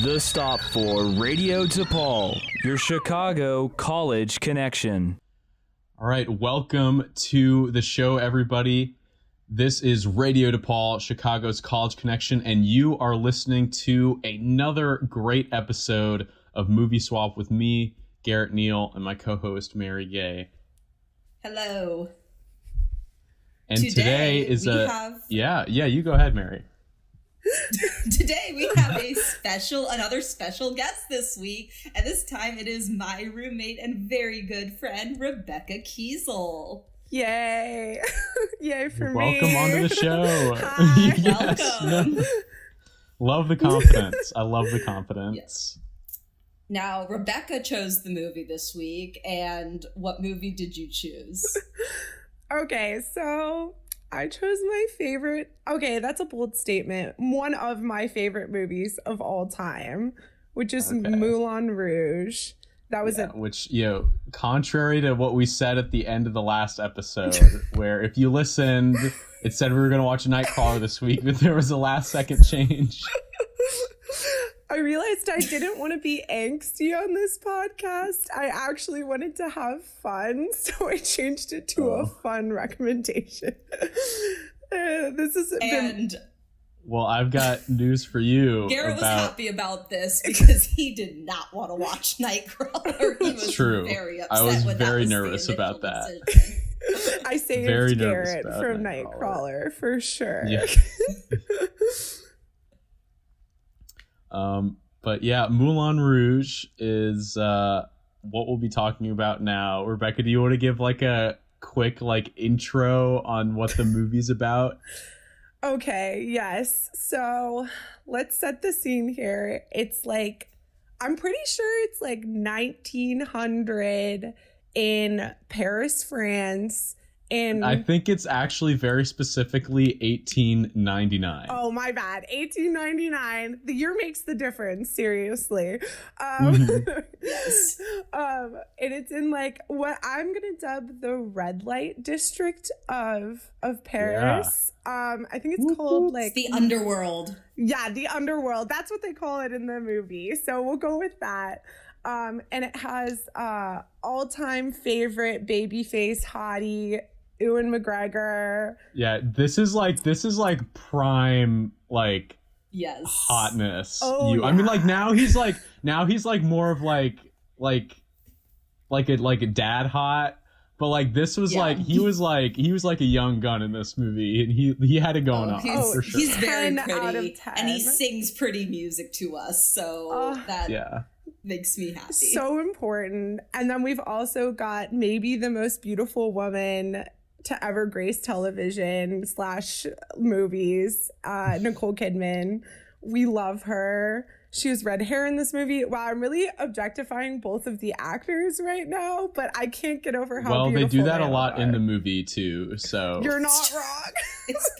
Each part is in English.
The stop for Radio DePaul, your Chicago college connection. All right, welcome to the show, everybody. This is Radio DePaul, Chicago's college connection, and you are listening to another great episode of Movie Swap with me, Garrett Neal, and my co-host, Mary Gay. Hello. And today is Yeah, you go ahead, Mary. Today we have another special guest this week, and this time it is my roommate and very good friend, Rebecca Kiesel. Yay. Yay for me. Welcome onto the show. Hi. Welcome. No. Love the confidence. I love the confidence. Yes. Now, Rebecca chose the movie this week, and what movie did you choose? Okay, so I chose my favorite. Okay, that's a bold statement. One of my favorite movies of all time, which is Moulin Rouge. That was which, contrary to what we said at the end of the last episode, where if you listened, it said we were going to watch Nightcrawler this week, but there was a last second change. I realized I didn't want to be angsty on this podcast. I actually wanted to have fun, so I changed it to a fun recommendation. Well, I've got news for you. Garrett was happy about this because he did not want to watch Nightcrawler. He was very upset. I was when very that was nervous the about that. I saved very Garrett from Nightcrawler for sure. Yeah. But yeah, Moulin Rouge is what we'll be talking about now. Rebecca, do you want to give like a quick intro on what the movie's about? Okay, yes. So let's set the scene here. It's I'm pretty sure it's 1900 in Paris, France. And I think it's actually very specifically 1899. Oh, my bad. 1899. The year makes the difference, seriously. Yes. And it's in what I'm going to dub the red light district of Paris. Yeah. I think it's called it's the underworld. Yeah, the underworld. That's what they call it in the movie. So we'll go with that. And it has all-time favorite babyface hottie Ewan McGregor. Yeah, this is prime yes hotness. Oh, yeah. I mean, now he's more of a dad hot, but this was he was a young gun in this movie, and he had it going on for sure. He's very 10 pretty out of 10. and he sings pretty music to us, so makes me happy. So important. And then we've also got maybe the most beautiful woman to ever grace television / movies, Nicole Kidman. We love her. She has red hair in this movie. Wow, I'm really objectifying both of the actors right now, but I can't get over how beautiful they do that they a lot are. in the movie too, so you're not wrong.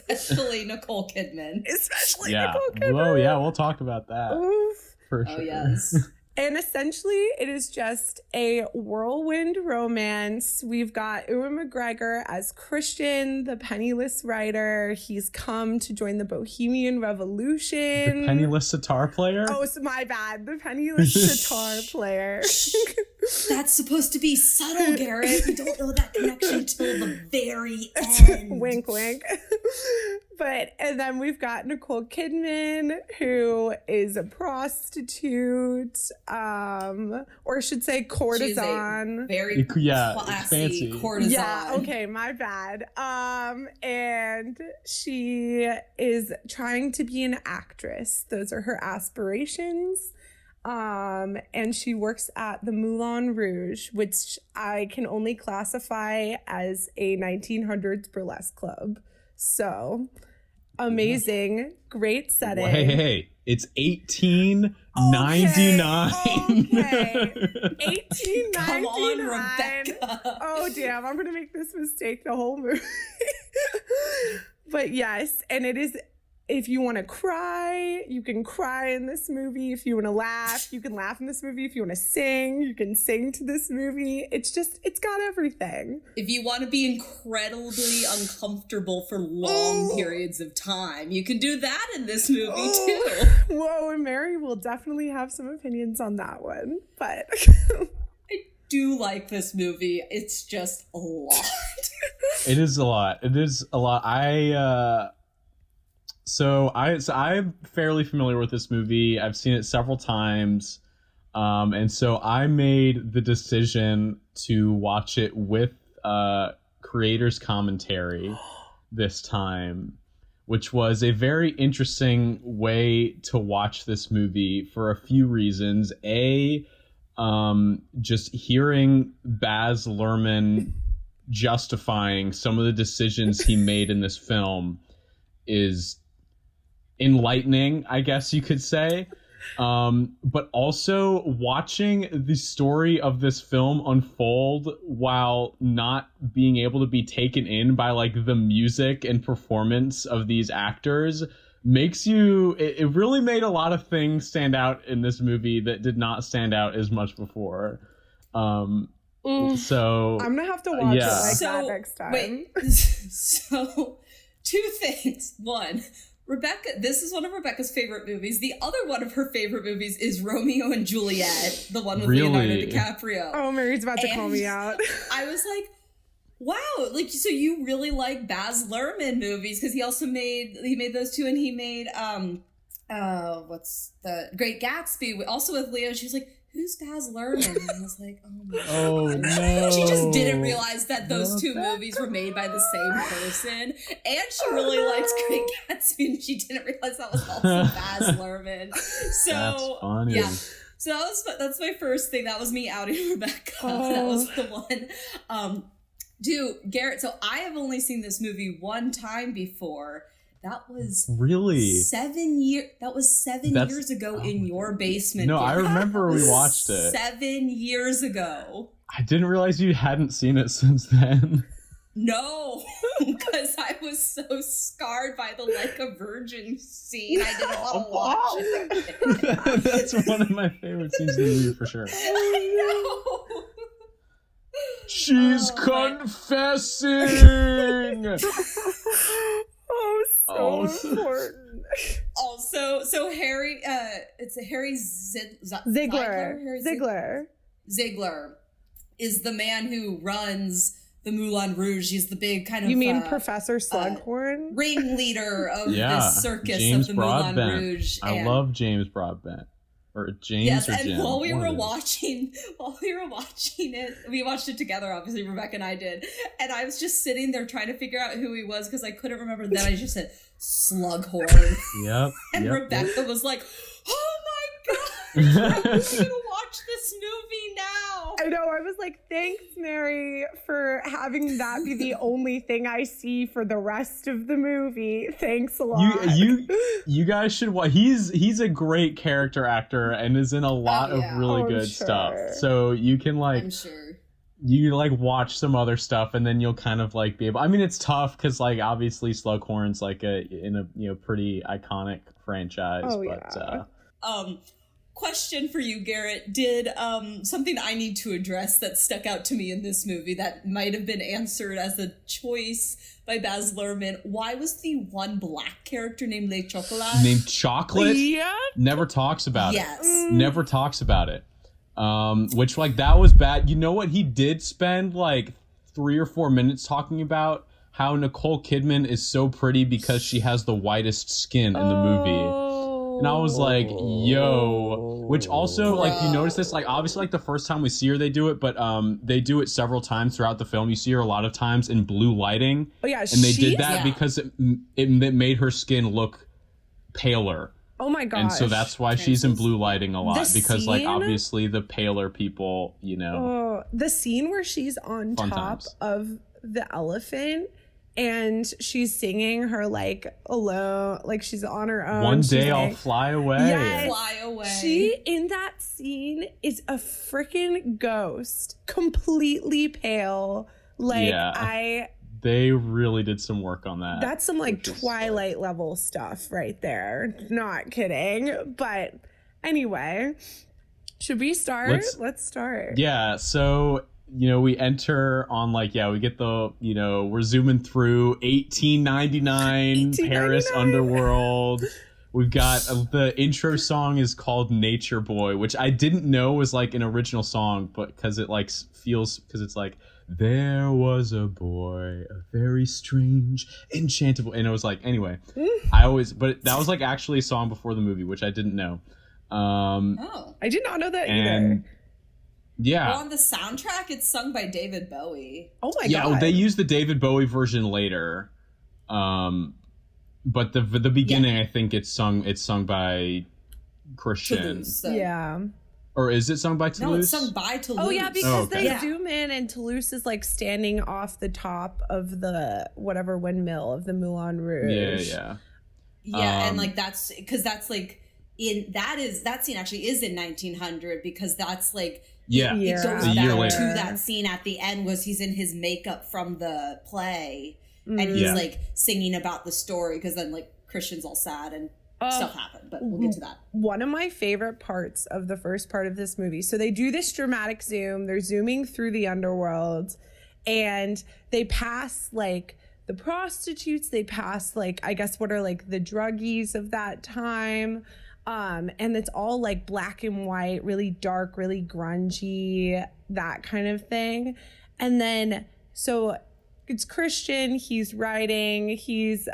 Especially Nicole Kidman. Nicole Kidman. Whoa, yeah, we'll talk about that. Oof. For sure. Oh, yes. And essentially, it is just a whirlwind romance. We've got Ewan McGregor as Christian, the penniless writer. He's come to join the Bohemian Revolution. The penniless sitar player? Oh, so my bad. The penniless sitar player. That's supposed to be subtle, Garrett. You don't know that connection till the very end. Wink, wink. And then we've got Nicole Kidman, who is a prostitute, or I should say courtesan. Very classy fancy courtesan. Yeah, okay, my bad. And she is trying to be an actress. Those are her aspirations. And she works at the Moulin Rouge, which I can only classify as a 1900s burlesque club. So amazing, great setting. Well, hey, it's 1899. Okay. 1899. Come on, Rebecca. Oh, damn, I'm gonna make this mistake the whole movie. But yes, and it is if you want to cry, you can cry in this movie. If you want to laugh, you can laugh in this movie. If you want to sing, you can sing to this movie. It's got everything. If you want to be incredibly uncomfortable for long periods of time, you can do that in this movie too. Whoa, and Mary will definitely have some opinions on that one, but I do like this movie. It's just a lot. It is a lot. I'm fairly familiar with this movie. I've seen it several times. And so I made the decision to watch it with creator's commentary this time, which was a very interesting way to watch this movie for a few reasons. Just hearing Baz Luhrmann justifying some of the decisions he made in this film is enlightening, I guess you could say. But also watching the story of this film unfold while not being able to be taken in by like the music and performance of these actors makes you, it really made a lot of things stand out in this movie that did not stand out as much before. So I'm gonna have to watch it like that next time. So two things. One, Rebecca, this is one of Rebecca's favorite movies. The other one of her favorite movies is Romeo and Juliet, the one with Leonardo DiCaprio. Oh, Mary's about to call me out. I was like, wow, like, so you really like Baz Luhrmann movies, because he made those two, and he made what's the Great Gatsby, also with Leo. She was like, who's Baz Luhrmann? And I was like, oh my god. No. She just didn't realize that those two movies were made by the same person. And she really liked Great Gatsby, and she didn't realize that was also Baz Luhrmann. So that's funny. Yeah. So that's my first thing. That was me outing Rebecca. That was the one. Garrett, so I have only seen this movie one time before. That was really 7 years. That was 7 years ago in your basement. No, I remember we watched it 7 years ago. I didn't realize you hadn't seen it since then. No, because I was so scarred by the like a virgin scene. I didn't want to watch it. That's one of my favorite scenes in the movie for sure. Oh, no. She's confessing. Oh, so important. Also, so Harry, it's a Harry Ziegler is the man who runs the Moulin Rouge. He's the big kind of You mean Professor Slughorn? Ringleader of the circus James of the Moulin Broadbent. Rouge. I love James Broadbent. Or James yes, or and Jim. while we were watching it, we watched it together, obviously, Rebecca and I did. And I was just sitting there trying to figure out who he was because I couldn't remember. Then I just said, Slughorn. Yep. And yep, Rebecca was like, oh my god, I'm going to watch this movie now. I know, I was like, thanks, Mary, for having that be the only thing I see for the rest of the movie. Thanks a lot. You guys should watch. He's a great character actor and is in a lot of really good stuff. So you can like, I'm sure. You like watch some other stuff and then you'll kind of like be able. I mean, it's tough because like obviously Slughorn's like in a pretty iconic franchise. Oh, but, yeah. Question for you, Garrett. Did something I need to address that stuck out to me in this movie that might have been answered as a choice by Baz Luhrmann? Why was the one black character named Le Chocolat? Named Chocolate? Yeah. Never talks about yes. it. Never talks about it. Which like that was bad. You know what? He did spend like 3 or 4 minutes talking about how Nicole Kidman is so pretty because she has the whitest skin in the movie. And I was like, yo, which also like, you notice this, like obviously like the first time we see her, they do it, but they do it several times throughout the film. You see her a lot of times in blue lighting. Oh yeah. And they did that because it made her skin look paler. Oh my god. And so that's why she's in blue lighting a lot, because like scene? obviously the paler people, you know. The scene where she's on top of the elephant and she's singing her like alone, like she's on her own. One day she's I'll like, fly away. Yes. Fly away. She in that scene is a freaking ghost, completely pale. Like They really did some work on that. That's some like Twilight level stuff right there. Not kidding. But anyway, should we start? Let's start. Yeah. So, we enter on we get the, we're zooming through 1899 Paris underworld. We've got the intro song is called Nature Boy, which I didn't know was like an original song, but because it because it's like, there was a boy, a very strange, enchanted boy. And it was like, anyway, but that was like actually a song before the movie, which I didn't know. I did not know that either. Yeah. Well, on the soundtrack, it's sung by David Bowie. Oh my god. Yeah, they used the David Bowie version later. But the beginning, I think it's sung by Christian. Toulouse, yeah. Or is it sung by Toulouse? No, it's sung by Toulouse. Oh yeah, because they zoom in and Toulouse is like standing off the top of the whatever windmill of the Moulin Rouge. Yeah. And like that's because that's like that scene actually is in 1900 because that's like it goes back to that scene at the end was he's in his makeup from the play and he's like singing about the story because then like Christian's all sad and stuff happened, but we'll get to that. One of my favorite parts of the first part of this movie. So they do this dramatic zoom. They're zooming through the underworld and they pass like the prostitutes. They pass like, I guess what are like the druggies of that time. And it's all like black and white, really dark, really grungy, that kind of thing. And then, so it's Christian, he's writing, he's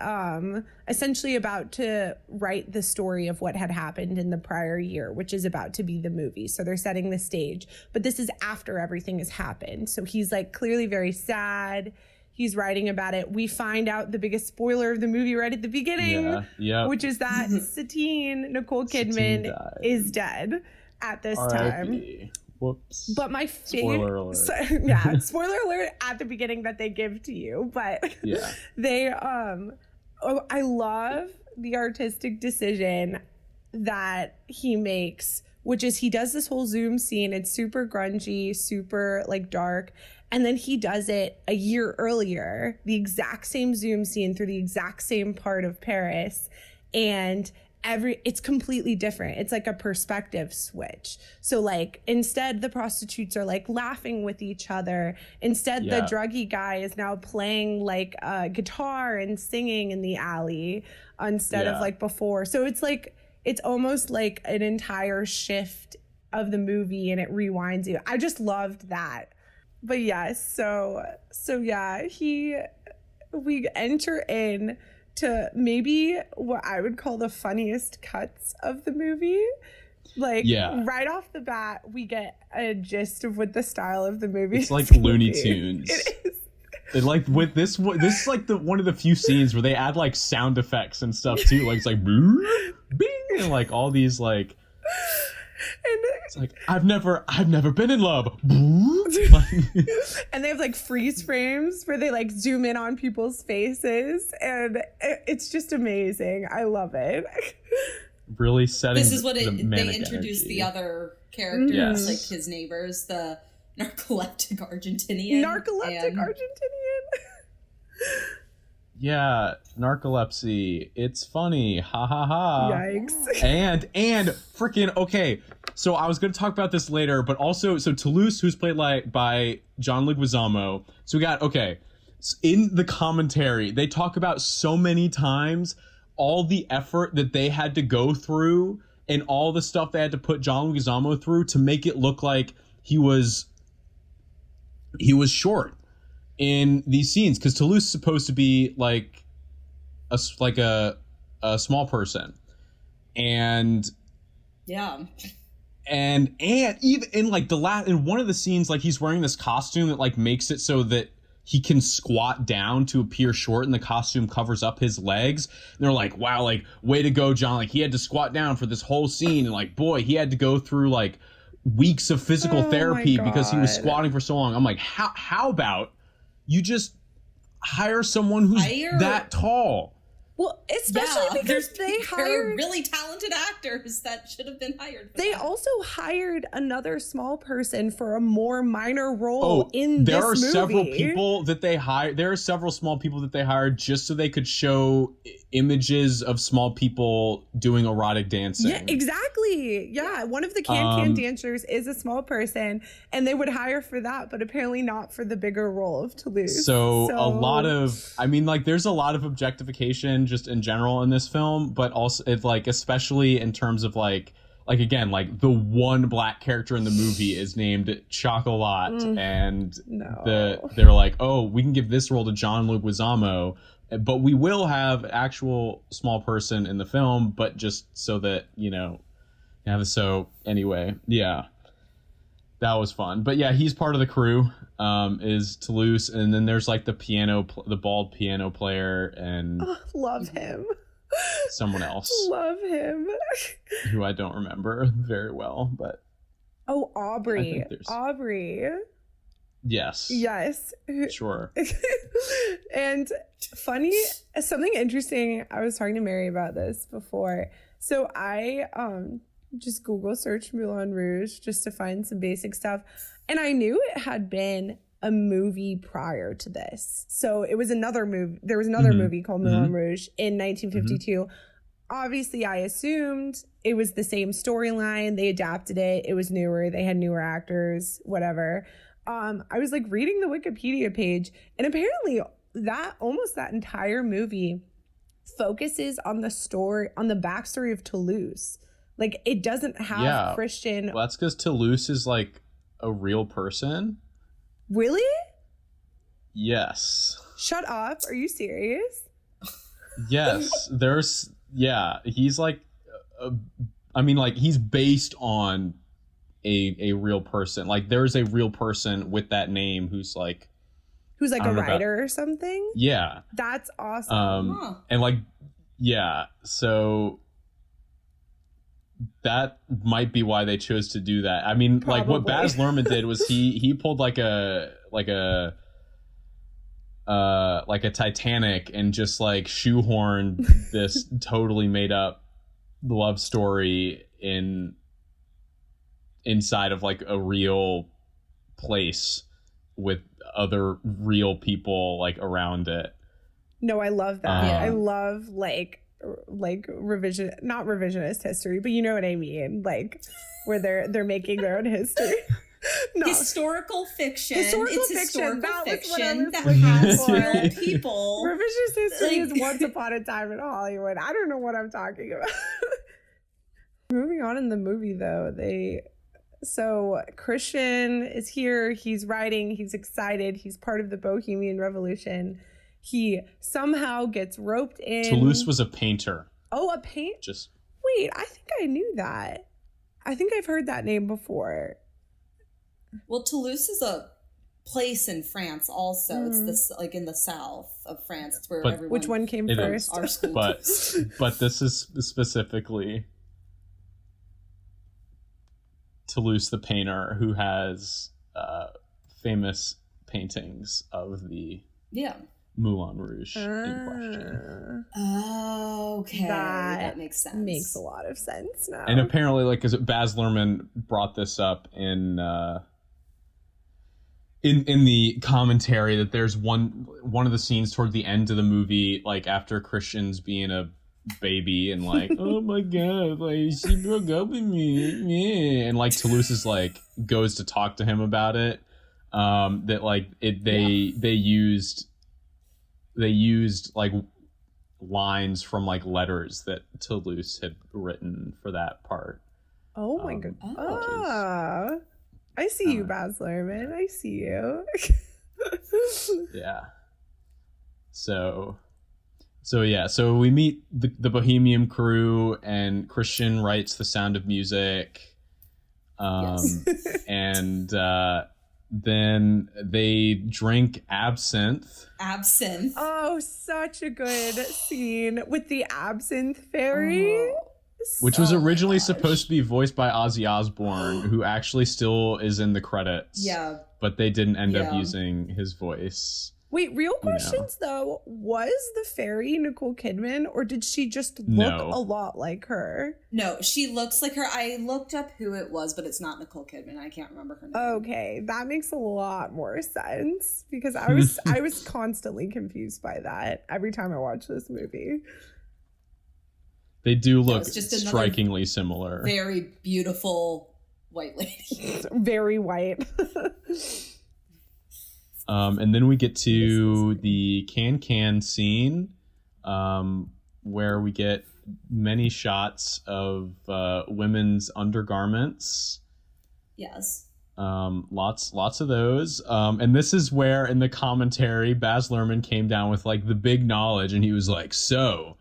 essentially about to write the story of what had happened in the prior year, which is about to be the movie. So they're setting the stage, but this is after everything has happened. So he's like clearly very sad. He's writing about it. We find out the biggest spoiler of the movie right at the beginning, which is that Nicole Kidman is dead at this time. Whoops. But my favorite, spoiler alert. Spoiler alert at the beginning that they give to you. But they, I love the artistic decision that he makes, which is he does this whole zoom scene. It's super grungy, super like dark. And then he does it a year earlier, the exact same zoom scene through the exact same part of Paris. And it's completely different. It's like a perspective switch. So like instead the prostitutes are like laughing with each other. Instead the druggy guy is now playing like a guitar and singing in the alley instead of like before. So it's like, it's almost like an entire shift of the movie and it rewinds you. I just loved that. But yes, so yeah, we enter in to maybe what I would call the funniest cuts of the movie. Like right off the bat, we get a gist of what the style of the movie is like Looney Tunes. It is. And like with this is like one of the few scenes where they add like sound effects and stuff too. Like it's like bing and like all these like. And it's like I've never been in love. And they have like freeze frames where they like zoom in on people's faces and it's just amazing. I love it. Really setting this is what they introduced energy. The other characters, like his neighbors, the narcoleptic Argentinian. Yeah, narcolepsy. It's funny. Ha ha ha. Yikes. And freaking okay. So I was going to talk about this later, but also so Toulouse, who's played by John Leguizamo. So we got in the commentary, they talk about so many times all the effort that they had to go through and all the stuff they had to put John Leguizamo through to make it look like he was short in these scenes, because Toulouse is supposed to be like a small person, and even in like in one of the scenes, like he's wearing this costume that like makes it so that he can squat down to appear short, and the costume covers up his legs. And they're like, wow, like way to go, John. Like he had to squat down for this whole scene, and like boy, he had to go through like weeks of physical therapy because he was squatting for so long. I'm like, how about you just hire someone who's that tall? Well, especially because they there hired are really talented actors that should have been hired. They also hired another small person for a more minor role in this movie. There are several people that they hired. There are several small people that they hired just so they could show images of small people doing erotic dancing. Yeah, exactly. Yeah, one of the can dancers is a small person, and they would hire for that, but apparently not for the bigger role of Toulouse. So a lot of, I mean, like, there's a lot of objectification just in general in this film, but also it's like, especially in terms of like again, like the one black character in the movie is named Chocolat, and they're like, oh, we can give this role to John Leguizamo, but we will have actual small person in the film, but just so that, you know, so anyway, yeah, that was fun. But yeah, he's part of the crew, is Toulouse, and then there's like the bald piano player, and love him. Someone else. Love him. Who I don't remember very well, but Aubrey. Yes. Sure. And something interesting, I was talking to Mary about this before. So I just Google searched Moulin Rouge just to find some basic stuff, and I knew it had been a movie prior to this. So it was another movie. There was another movie called Moulin Rouge in 1952. Obviously, I assumed it was the same storyline. They adapted it. It was newer. They had newer actors, whatever. I was like reading the Wikipedia page, and apparently that entire movie focuses on the backstory of Toulouse. Like, it doesn't have Christian. Well, that's because Toulouse is like a real person. Really? Yes. Shut up. Are you serious? Yes. He's like, I mean, like, he's based on a real person. Like, there's a real person with that name who's like a writer or something. Yeah. That's awesome. And like, yeah. So that might be why they chose to do that. I mean, probably. Like, what Baz Luhrmann did was he pulled like a Titanic and just like shoehorned this totally made up love story inside of like a real place with other real people like around it. No, I love that. I love like not revisionist history, but you know what I mean, like where they're making their own history. No. Historical fiction. Historical fiction. That fiction was that has real people. Revisionist history is Once Upon a Time in Hollywood. I don't know what I'm talking about. Moving on in the movie, though, so Christian is here. He's writing. He's excited. He's part of the Bohemian Revolution. He somehow gets roped in. Toulouse was a painter. Oh, a Wait, I think I knew that. I think I've heard that name before. Well, Toulouse is a place in France also. It's this, like, in the south of France. It's where everyone... Which one came first? Our school. But this is specifically Toulouse the painter, who has famous paintings of the Moulin Rouge in question. Okay. That makes sense. Makes a lot of sense now. And apparently, like, because Baz Luhrmann brought this up in the commentary, that there's one of the scenes toward the end of the movie, like after Christian's being a baby and like, oh my god, like she broke up with me, and like Toulouse is like goes to talk to him about it. That like they used like lines from like letters that Toulouse had written for that part. Oh my god. I see you, Baz Luhrmann. I see you. Yeah. So we meet the Bohemian crew, and Christian writes The Sound of Music. And then they drink absinthe. Oh, such a good scene with the absinthe fairy. Which was originally supposed to be voiced by Ozzy Osbourne, who actually still is in the credits. Yeah. But they didn't end up using his voice. Wait, real you know. questions though. Was the fairy Nicole Kidman, or did she just look No. a lot like her? No, she looks like her. I looked up who it was, but it's not Nicole Kidman. I can't remember her name. Okay, that makes a lot more sense because I was constantly confused by that every time I watched this movie. They do look it's just another strikingly similar. Very beautiful white lady. Very white. And then we get to the can scene, where we get many shots of women's undergarments. Yes. Lots of those. And this is where in the commentary, Baz Luhrmann came down with like the big knowledge, and he was like, so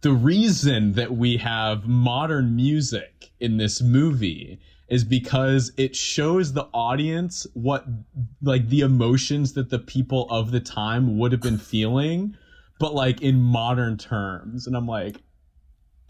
the reason that we have modern music in this movie is because it shows the audience what like the emotions that the people of the time would have been feeling, but like in modern terms. And I'm like,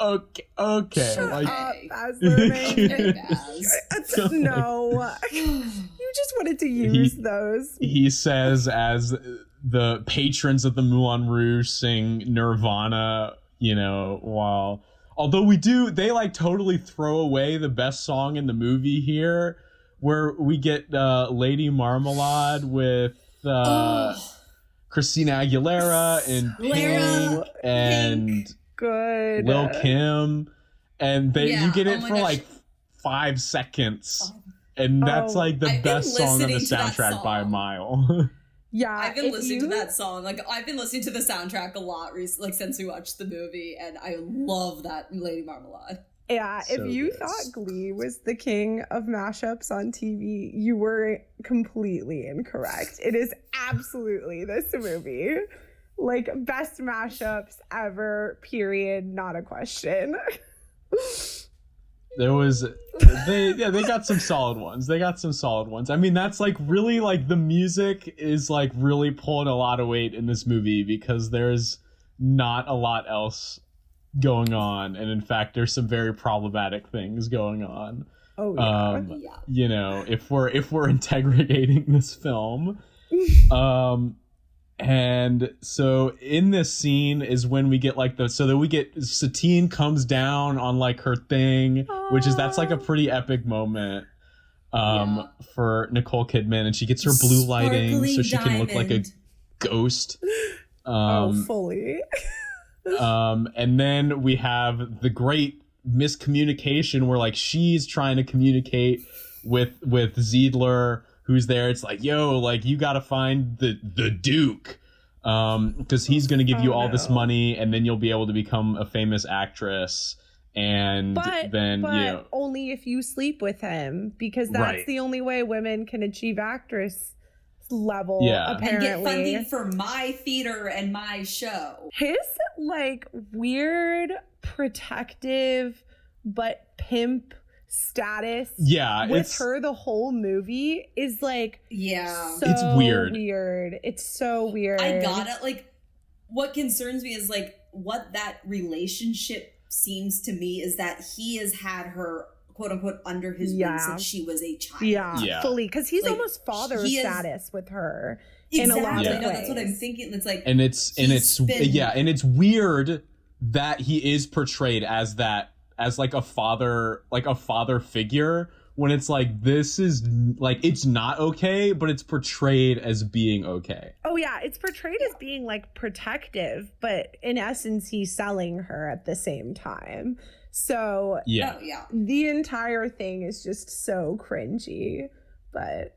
okay. Shut like, up, Baz Luhrmann. Okay, Baz. No. You just wanted to use those. He says, as the patrons of the Moulin Rouge sing Nirvana, you know, while although they like totally throw away the best song in the movie here, where we get Lady Marmalade with Christina Aguilera and Pink and Good. Lil Kim, and you get it for gosh. like 5 seconds, and that's like the I've best been song on the listening to that soundtrack by a song. mile. Yeah, I've been listening to that song. Like, I've been listening to the soundtrack a lot recently, like since we watched the movie, and I love that Lady Marmalade. Yeah, So if you good. thought Glee was the king of mashups on TV, you were completely incorrect. It is absolutely this movie. Like, best mashups ever, period, not a question. There was they got some solid ones. I mean, that's like really like the music is like really pulling a lot of weight in this movie because there's not a lot else going on, and in fact there's some very problematic things going on. Oh yeah. Yeah. You know, if we're interrogating this film. And so in this scene is when we get like Satine comes down on like her thing, that's like a pretty epic moment for Nicole Kidman, and she gets her blue lighting Sparkly so she can look like a diamond. ghost. Fully. And then we have the great miscommunication where like she's trying to communicate with Ziedler, who's there. It's like, yo, like you gotta find the Duke, because he's gonna give you all this money, and then you'll be able to become a famous actress. And but only if you sleep with him, because that's Right. the only way women can achieve actress level. Yeah. Apparently, And get funding for my theater and my show. his like weird protective but pimp status Yeah, with it's her the whole movie is like Yeah. so It's weird. It's so weird. I got it. Like, what concerns me is like what that relationship seems to me is that he has had her quote unquote under his wing since she was a child. Yeah. Fully, because he's Like, almost father he is- status with her Exactly. in a lot of Yeah. ways. No, that's what I'm thinking. It's like, and it's weird that he is portrayed as like a father figure, when it's like this is like it's not okay, but it's portrayed as being okay. Oh yeah, it's portrayed as being like protective, but in essence he's selling her at the same time. So Yeah. oh yeah. the entire thing is just so cringy, but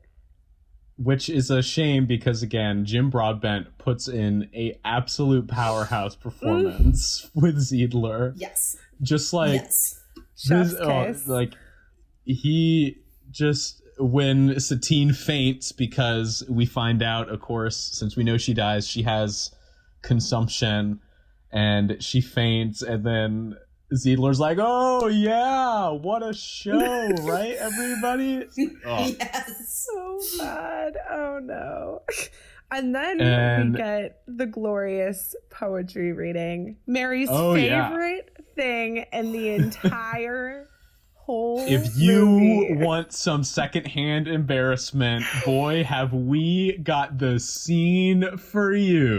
Which is a shame because again, Jim Broadbent puts in a absolute powerhouse performance with Ziedler. Yes. Just like Yes. chef's kiss. like he just when Satine faints, because we find out, of course, since we know she dies, she has consumption, and she faints, and then Ziedler's like, "Oh yeah, what a show, right, everybody?" Oh. Yes. so bad. Oh no. And then And- we get the glorious poetry reading. Mary's Oh, yeah. favorite thing in the entire whole If you movie. want some secondhand embarrassment, boy, have we got the scene for you.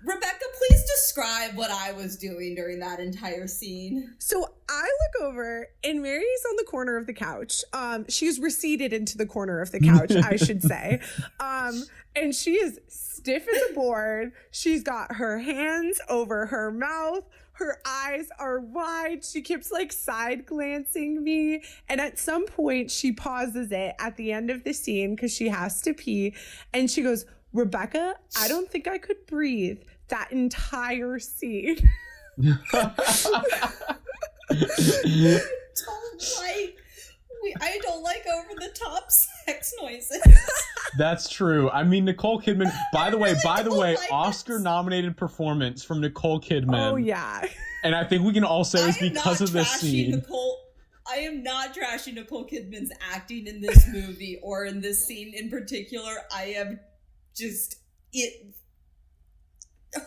Rebecca, please describe what I was doing during that entire scene. So I look over and Mary's on the corner of the couch. She's receded into the corner of the couch, I should say. And she is stiff as a board. She's got her hands over her mouth. Her eyes are wide. She keeps like side glancing me. And at some point she pauses it at the end of the scene because she has to pee. And she goes, "Rebecca, I don't think I could breathe that entire scene." I don't like over the top sex noises. That's true. I mean, Nicole Kidman, by the way, like Oscar nominated performance from Nicole Kidman. Oh yeah. And I think we can all say it's because of this scene. I am not trashing Nicole Kidman's acting in this movie or in this scene in particular. I am just, it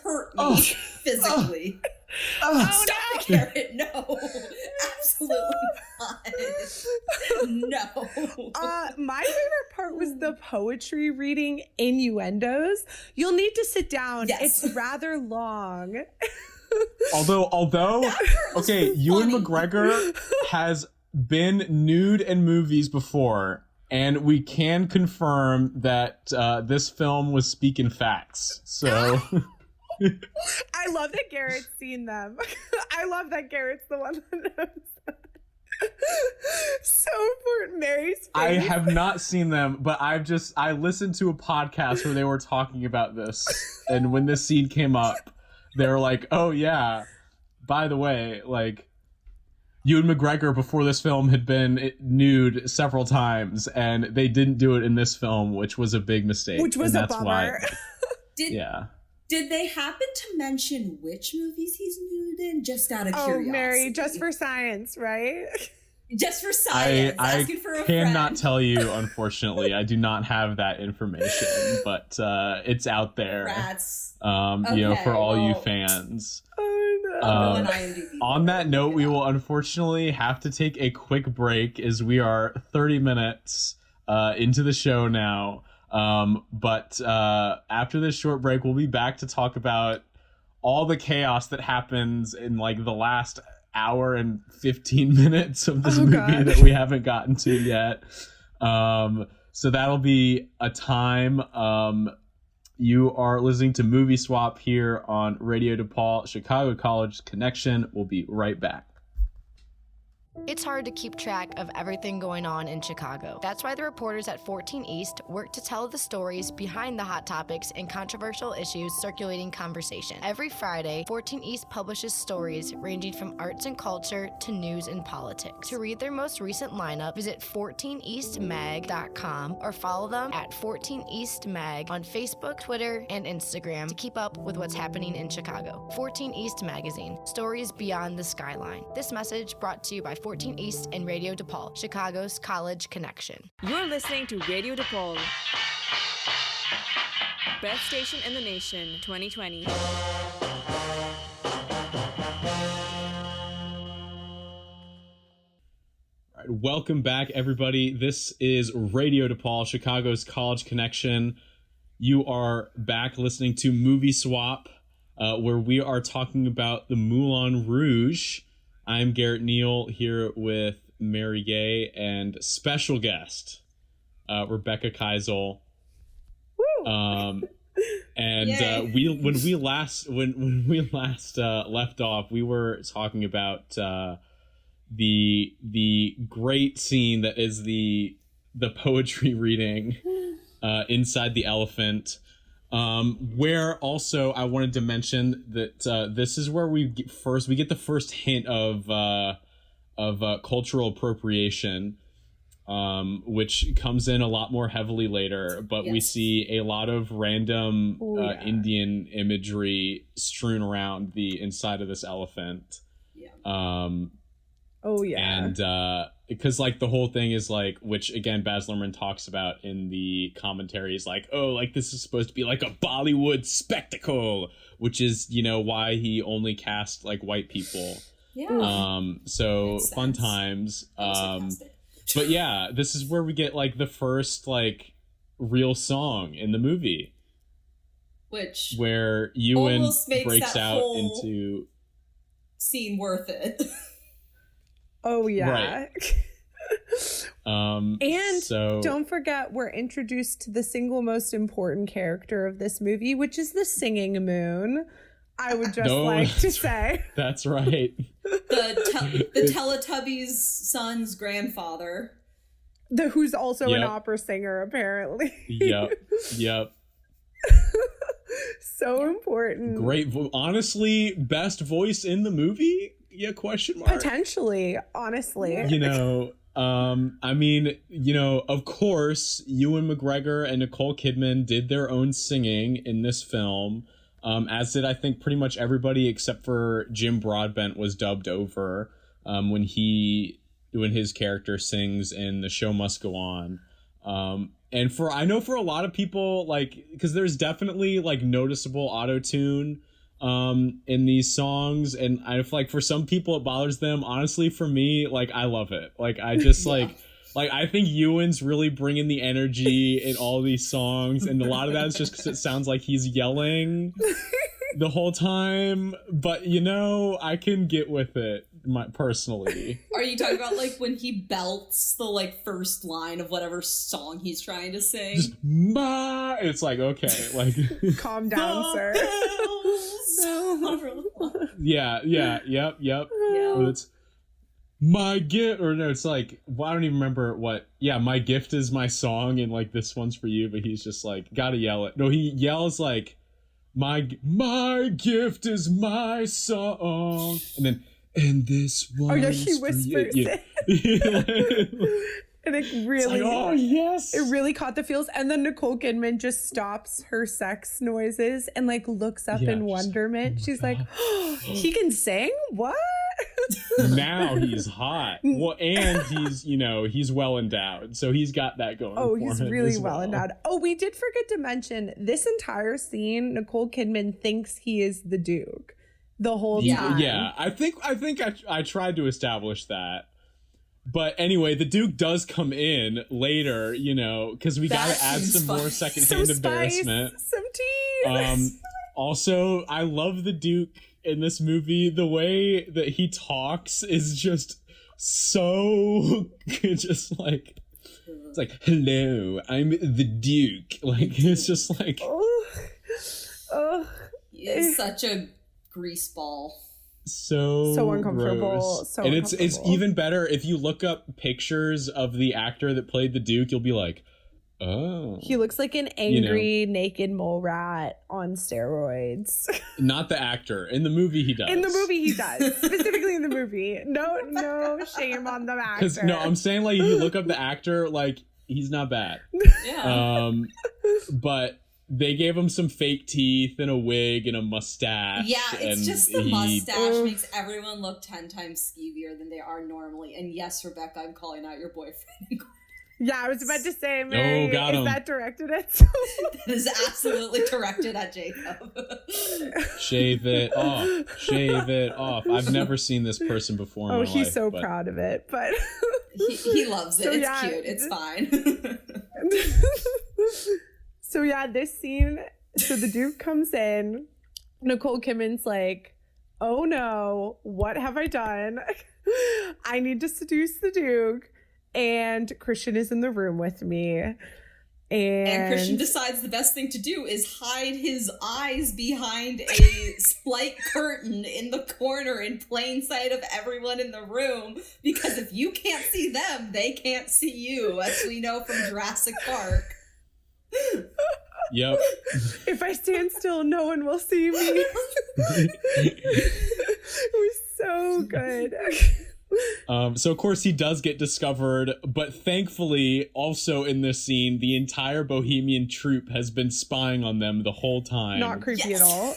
hurt me physically. Stop it, Garrett. No, absolutely not. No. My favorite part was the poetry reading innuendos. You'll need to sit down. Yes. It's rather long. Although, okay, Ewan McGregor has been nude in movies before, and we can confirm that this film was speaking facts. So. I love that Garrett's seen them. I love that Garrett's the one that knows. So important, Mary's face. I have not seen them, but I listened to a podcast where they were talking about this, and when this scene came up, they were like, "Oh yeah, by the way, like Ewan McGregor before this film had been nude several times, and they didn't do it in this film, which was a big mistake." Which was and a that's bummer. Yeah. Did they happen to mention which movies he's nude in? Just out of curiosity. Oh, Mary, just for science, right? Just for science. Asking for a cannot friend. tell you, unfortunately. I do not have that information, but it's out there. Rats. For all you well, fans. Oh, no. On IMDb. On that note, we will unfortunately have to take a quick break as we are 30 minutes into the show now. But after this short break, we'll be back to talk about all the chaos that happens in like the last hour and 15 minutes of this movie God. that we haven't gotten to yet. So that'll be a time. You are listening to Movie Swap here on Radio DePaul, Chicago College Connection. We'll be right back. It's hard to keep track of everything going on in Chicago. That's why the reporters at 14 East work to tell the stories behind the hot topics and controversial issues circulating conversation. Every Friday, 14 East publishes stories ranging from arts and culture to news and politics. To read their most recent lineup, visit 14eastmag.com or follow them at 14 East Mag on Facebook, Twitter, and Instagram to keep up with what's happening in Chicago. 14 East Magazine, stories beyond the skyline. This message brought to you by 14 East and Radio DePaul, Chicago's College Connection. You're listening to Radio DePaul. Best station in the nation, 2020. All right, welcome back, everybody. This is Radio DePaul, Chicago's College Connection. You are back listening to Movie Swap, where we are talking about the Moulin Rouge. I'm Garrett Neal here with Mary Gay and special guest Rebecca Keisel. Woo! When we last left off, we were talking about the great scene that is the poetry reading inside the elephant. Where also I wanted to mention that this is where we get the first hint of cultural appropriation, which comes in a lot more heavily later. But we see a lot of random Indian imagery strewn around the inside of this elephant. And because like the whole thing is like, which again Baz Luhrmann talks about in the commentary, is like, oh, like this is supposed to be like a Bollywood spectacle, which is, you know, why he only cast like white people. So Makes fun sense. times. That was sarcastic. But yeah, this is where we get like the first like real song in the movie, Which where Ewan almost makes breaks that out whole into scene worth it. Oh yeah. Right. And so don't forget, we're introduced to the single most important character of this movie, which is the singing moon. I would just like to say. That's right. The Teletubbies' son's grandfather. Who's also an Yep. opera singer, apparently. Yep. So important. Great. Honestly, best voice in the movie? Yeah, question mark. Potentially, honestly. You know, I mean, you know, of course, Ewan McGregor and Nicole Kidman did their own singing in this film, as did I think pretty much everybody except for Jim Broadbent was dubbed over when his character sings in The Show Must Go On. And I know for a lot of people, like, because there's definitely like noticeable auto-tune in these songs, and I feel like for some people it bothers them. Honestly, for me, like, I love it. Like, I just like I think Ewan's really bringing the energy in all these songs, and a lot of that is just because it sounds like he's yelling the whole time. But you know, I can get with it personally. Are you talking about like when he belts the like first line of whatever song he's trying to sing? Just it's like, okay, like Calm down, sir. yep. Yeah. It's my gift, or no, it's like, well, I don't even remember what. Yeah, my gift is my song, and like this one's for you. But he's just like, gotta yell it. No, he yells like, my gift is my song, and this one. Oh yeah, he whispers it. And it really, like, oh yes, it really caught the feels. And then Nicole Kidman just stops her sex noises and like looks up in wonderment. She's like, oh, he can sing? What? Now he's hot. Well, and he's well endowed, so he's got that going. Oh, for he's him really as well endowed. Oh, we did forget to mention this entire scene. Nicole Kidman thinks he is the Duke the whole time. Yeah, I think I tried to establish that. But anyway, the Duke does come in later, you know, because we got to add some more secondhand embarrassment. Some tea. Also, I love the Duke in this movie. The way that he talks is just so just like, it's like, hello, I'm the Duke. Like, it's just like, He is such a greaseball. so uncomfortable. gross. So and it's uncomfortable. even better if you look up pictures of the actor that played the Duke. You'll be like, oh, He looks like an angry naked mole rat on steroids. not the actor. In the movie, he does. In the movie, he does. Specifically in the movie. No shame on the actor. Because no, I'm saying like if you look up the actor, like he's not bad. Yeah. But they gave him some fake teeth and a wig and a mustache. Yeah, it's and just the mustache makes everyone look 10 times skeevier than they are normally. And yes, Rebecca, I'm calling out your boyfriend. Yeah, I was about to say, Mary, got him. is that directed at someone? That is absolutely directed at Jacob. Shave it off. Shave it off. I've never seen this person before in my life. He's so but proud of it, but he loves it. So, it's yeah. cute. It's fine. So yeah, this scene, so the Duke comes in, Nicole Kidman's like, oh no, what have I done? I need to seduce the Duke, and Christian is in the room with me. And Christian decides the best thing to do is hide his eyes behind a slight curtain in the corner in plain sight of everyone in the room, because if you can't see them, they can't see you, as we know from Jurassic Park. Yep. If I stand still, no one will see me. It was so good. So of course he does get discovered, but thankfully also in this scene, the entire Bohemian troupe has been spying on them the whole time. Not creepy at all.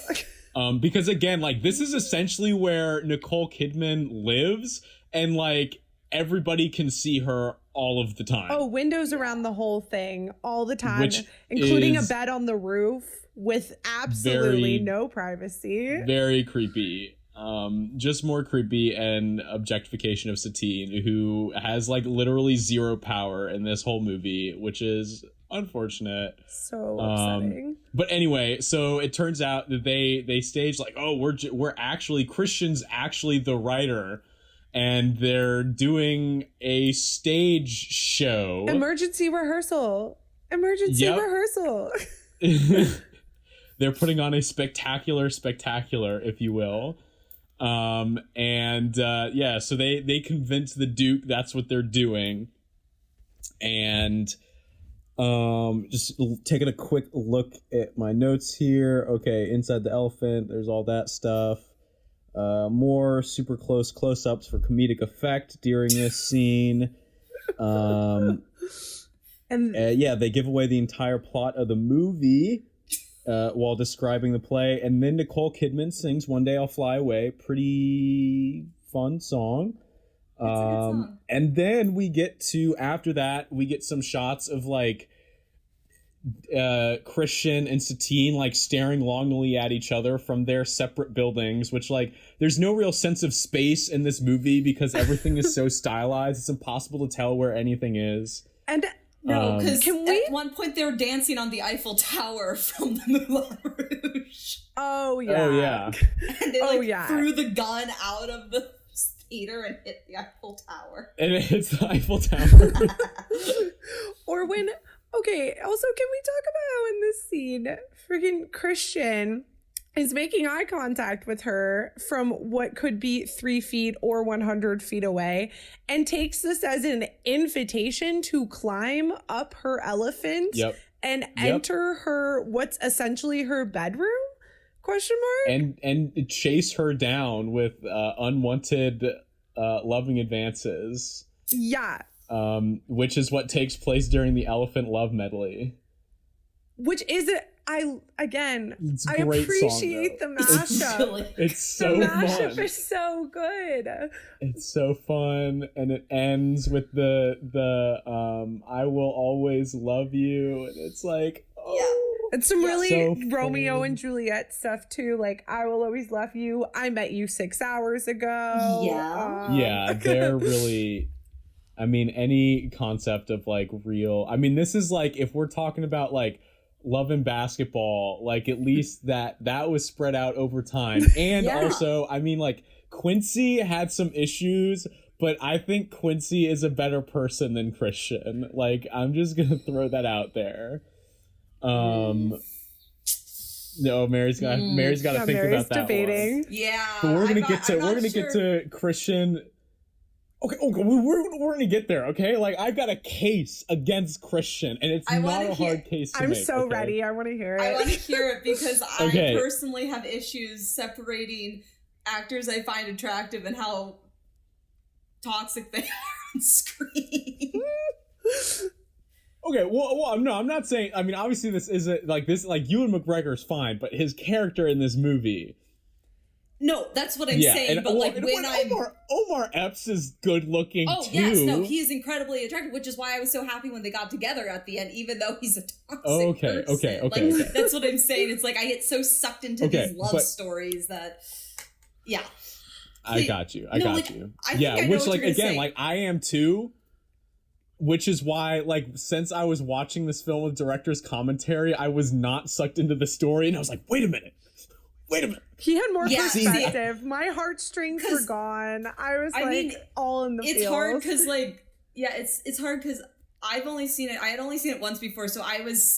Because again, like, this is essentially where Nicole Kidman lives, and like everybody can see her all of the time. Oh, windows around the whole thing all the time, Which including a is bed on the roof with absolutely no privacy. Very creepy. Just more creepy and objectification of Satine, who has like literally zero power in this whole movie, which is unfortunate. So upsetting. But anyway, so it turns out that they stage like, oh, we're actually Christian's actually the writer, and they're doing a stage show. Emergency rehearsal. Rehearsal. They're putting on a spectacular, if you will. So they convince the Duke that's what they're doing. And just taking a quick look at my notes here. Okay, inside the elephant, there's all that stuff. More super close-ups for comedic effect during this scene. They give away the entire plot of the movie while describing the play, and then Nicole Kidman sings "One Day I'll Fly Away." Pretty fun song. It's a good song. And then we get some shots of like Christian and Satine like staring longingly at each other from their separate buildings, which like there's no real sense of space in this movie because everything is so stylized. It's impossible to tell where anything is. And no, because at one point they were dancing on the Eiffel Tower from the Moulin Rouge. Oh yeah. Oh yeah. And they threw the gun out of the theater and hit the Eiffel Tower. And it hits the Eiffel Tower. Or when, okay, also can we talk about how in this scene, freaking Christian is making eye contact with her from what could be 3 feet or 100 feet away and takes this as an invitation to climb up her elephant and enter her, what's essentially her bedroom? Question mark? And chase her down with unwanted loving advances. Yeah. Which is what takes place during the Elephant Love Medley. Which is I appreciate the mashup. It's so the fun. mashup is so good. It's so fun, and it ends with the I will always love you, and it's like, oh, it's some really so Romeo and Juliet stuff too. Like, I will always love you. I met you 6 hours ago. Yeah. They're really. I mean, any concept of like real. I mean, this is like if we're talking about like love and basketball, like at least that was spread out over time. And also, I mean, like Quincy had some issues, but I think Quincy is a better person than Christian. Like, I'm just gonna throw that out there. No, Mary's got to think about that debating. one. Yeah, but we're gonna get to Christian. Okay, we're gonna get there, okay? Like, I've got a case against Christian, and it's not a hard case to make. I'm so ready. I want to hear it. I want to hear it because I personally have issues separating actors I find attractive and how toxic they are on screen. Okay, well, no, I'm not saying. I mean, obviously, this isn't like this. Like, Ewan McGregor's fine, but his character in this movie. No, that's what I'm saying. And, but like when Omar Epps is good looking too. Oh yes, no, he is incredibly attractive, which is why I was so happy when they got together at the end, even though he's a toxic person. Okay. That's what I'm saying. It's like I get so sucked into these love stories that, I got you. I got you. Which like again, like I am too. Which is why, like, since I was watching this film with director's commentary, I was not sucked into the story, and I was like, wait a minute. He had more perspective. My heartstrings were gone. I was all in the feels. It's hard because, like, it's hard because I had only seen it once before, so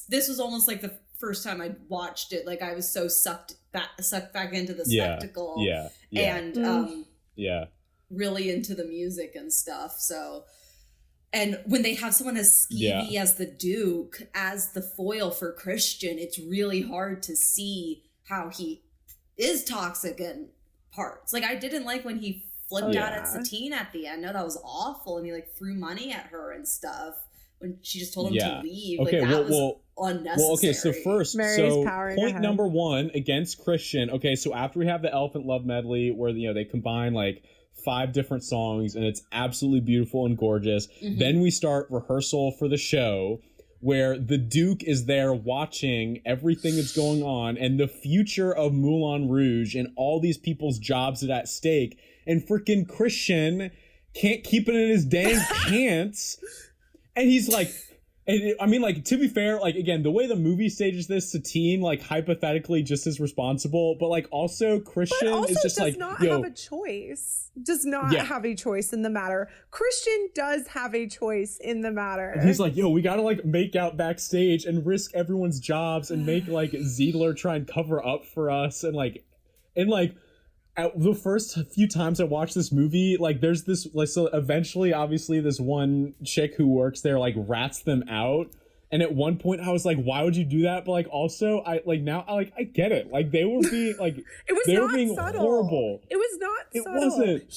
this was almost like the first time I watched it. Like, I was so sucked back into the spectacle. And really into the music and stuff. So, and when they have someone as skeevy as the Duke as the foil for Christian, it's really hard to see how he is toxic in parts. Like, I didn't like when he flipped out at Satine at the end. No, that was awful. And he like threw money at her and stuff when she just told him to leave. Okay, like, that was unnecessary. Well, okay, so first, Mary's point number one against Christian. Okay, so after we have the Elephant Love Medley where, you know, they combine like 5 different songs and it's absolutely beautiful and gorgeous. Mm-hmm. Then we start rehearsal for the show, where the Duke is there watching everything that's going on and the future of Moulin Rouge and all these people's jobs are at stake, and freaking Christian can't keep it in his dang pants, and he's like, and I mean, like, to be fair, like, again, the way the movie stages this, Satine, like, hypothetically just is responsible, but, like, also Christian is just like, have a choice. Does not have a choice in the matter. Christian does have a choice in the matter. And he's like, yo, we gotta, like, make out backstage and risk everyone's jobs and make, like, Ziedler try and cover up for us, and at the first few times I watched this movie, like, there's this, like, so eventually, obviously, this one chick who works there, like, rats them out. And at one point, I was like, why would you do that? But, like, also, I get it. Like, they were being, like, they were being subtle. horrible. It was not subtle. It wasn't.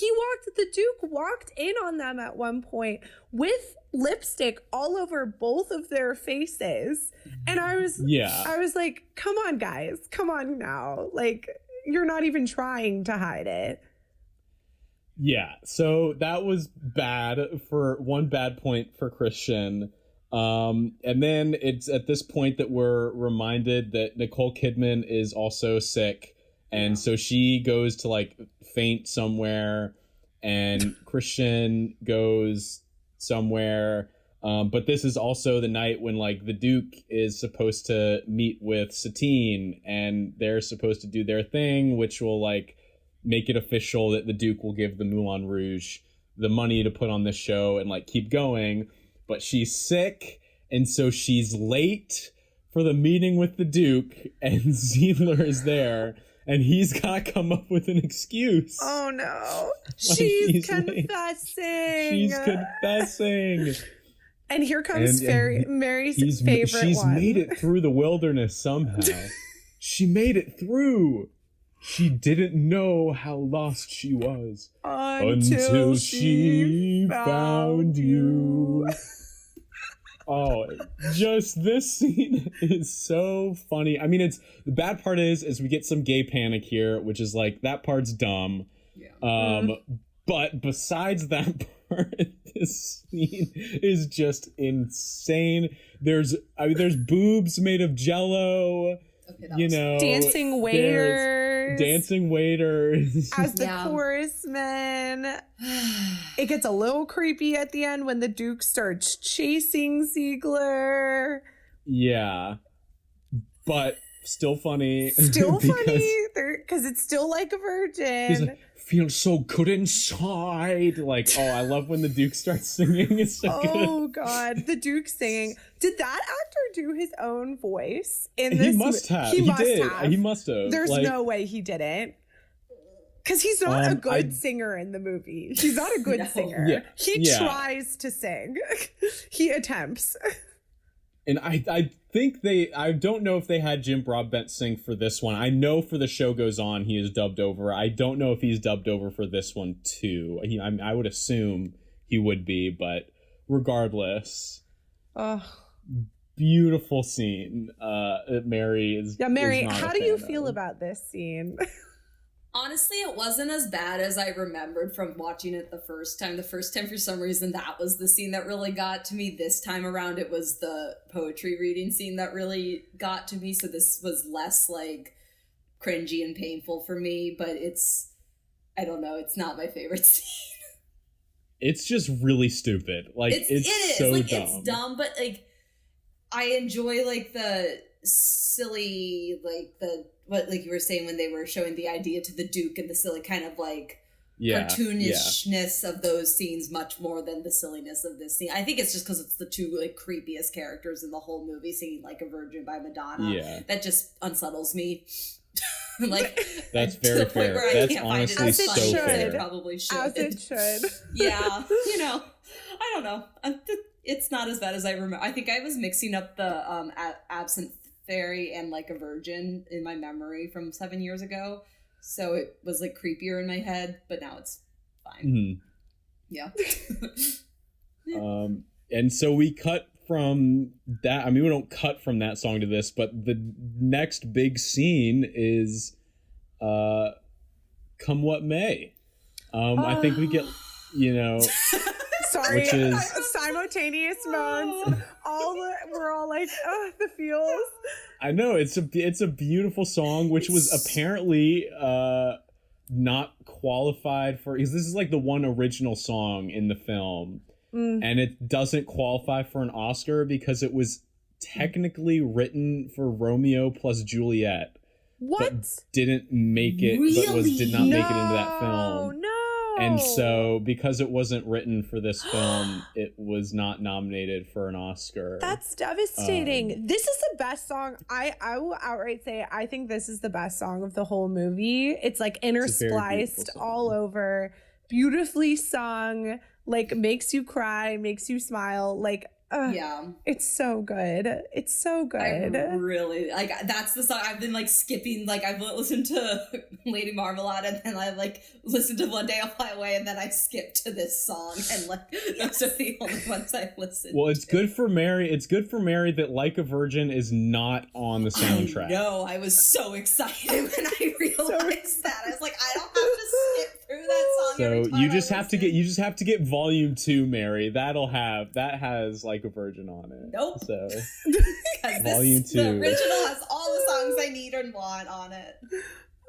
The Duke walked in on them at one point with lipstick all over both of their faces. And I was like, come on, guys. Come on now. Like, you're not even trying to hide it. Yeah, so that was bad for one bad point for Christian. And then it's at this point that we're reminded that Nicole Kidman is also sick. And so she goes to, like, faint somewhere, and Christian goes somewhere. But this is also the night when, like, the Duke is supposed to meet with Satine, and they're supposed to do their thing, which will, like, make it official that the Duke will give the Moulin Rouge the money to put on this show and, like, keep going. But she's sick, and so she's late for the meeting with the Duke, and Ziedler is there, and he's got to come up with an excuse. Oh, no. Like, She's confessing. She's confessing. And here comes Mary's favorite one. She's made it through the wilderness somehow. She made it through. She didn't know how lost she was until she found you. Oh, just this scene is so funny. I mean, it's the bad part is we get some gay panic here, which is like, that part's dumb. Yeah. But besides that part, this scene is just insane. There's boobs made of Jello. Okay, you know, dancing waiters as the chorus men. It gets a little creepy at the end when the Duke starts chasing Ziegler. Yeah, but still funny. Because it's still like a virgin. He's like, feels so good inside. Like, oh, I love when the Duke starts singing. It's so good. God, the Duke singing. Did that actor do his own voice in this? He must have. He must have. There's no way he didn't. Because he's not a good singer in the movie. He's not a good singer. Yeah. He tries to sing. He attempts. And I think I don't know if they had Jim Broadbent sing for this one. I know for The Show Goes On, he is dubbed over. I don't know if he's dubbed over for this one, too. I would assume he would be, but regardless. Beautiful scene. Mary is. Yeah, Mary, is how do you feel about this scene? Honestly, it wasn't as bad as I remembered from watching it the first time. The first time, for some reason, that was the scene that really got to me. This time around, it was the poetry reading scene that really got to me. So this was less, like, cringy and painful for me. But I don't know, it's not my favorite scene. It's just really stupid. Like, it is so like, dumb. It's dumb, but, like, I enjoy, like, the silly, like you were saying when they were showing the idea to the Duke and the silly kind of like cartoonishness of those scenes much more than the silliness of this scene. I think it's just because it's the two like creepiest characters in the whole movie singing Like a Virgin by Madonna. Yeah. That just unsettles me. Like that's very fair. That's honestly so fair. It probably should. As it should. Yeah. You know, I don't know. It's not as bad as I remember. I think I was mixing up the Absinthe Fairy and Like a Virgin in my memory from 7 years ago, so it was like creepier in my head, but now it's fine. Yeah. And so we cut from that. I mean, we don't cut from that song to this, but the next big scene is Come What May. I think we get, you know. Sorry, Which is- simultaneous moans. We're all like, oh, the feels. I know it's a beautiful song, which was apparently not qualified for, because this is like the one original song in the film, and it doesn't qualify for an Oscar because it was technically written for Romeo plus Juliet. What? But didn't make it. Really? Did not make it into that film. No. And so, because it wasn't written for this film, it was not nominated for an Oscar. That's devastating. This is the best song. I will outright say I think this is the best song of the whole movie. It's like interspliced all over, beautifully sung, like makes you cry, makes you smile, like yeah, it's so good. It's so good. I really like. That's the song I've been like skipping. Like I've listened to Lady Marmalade, and then I like listened to One Day I'll Fly Away, and then I skipped to this song, and like those are the only ones I've listened. Well, it's good for Mary. It's good for Mary that Like a Virgin is not on the soundtrack. No, I was so excited when I realized that. I was like, I don't have to skip through that song. every So time you just I have to get Volume 2, Mary. That has Like a Virgin on it. Nope. So because Volume 2. The original has all the songs I need and want on it.